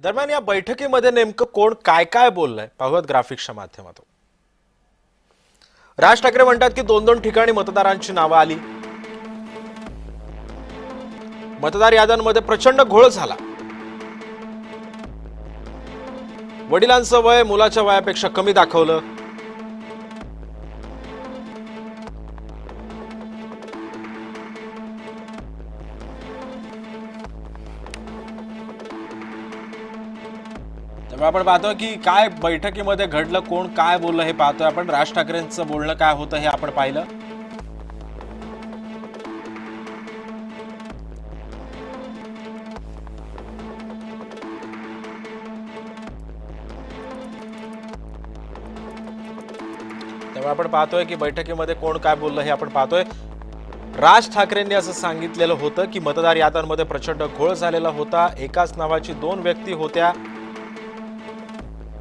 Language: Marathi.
दरम्यान या बैठकीमध्ये नेमकं कोण काय काय बोललंय पाहूयात ग्राफिक्सच्या माध्यमातून। राज ठाकरे म्हणतात की दोन दोन ठिकाणी मतदारांची नावं आली, मतदार याद्यांमध्ये प्रचंड घोळ झाला, वडिलांचं वय मुलाच्या वयापेक्षा कमी दाखवलं, त्यामुळे आपण पाहतोय की काय बैठकीमध्ये घडलं, कोण काय बोललं हे पाहतोय आपण। राज ठाकरेंचं बोलणं काय होतं हे आपण पाहिलं। त्यामुळे आपण पाहतोय की बैठकीमध्ये कोण काय बोललं हे आपण पाहतोय। राज ठाकरेंनी असं सांगितलेलं होतं की मतदार याद्यांमध्ये प्रचंड घोळ झालेला होता, एकाच नावाची दोन व्यक्ती होत्या,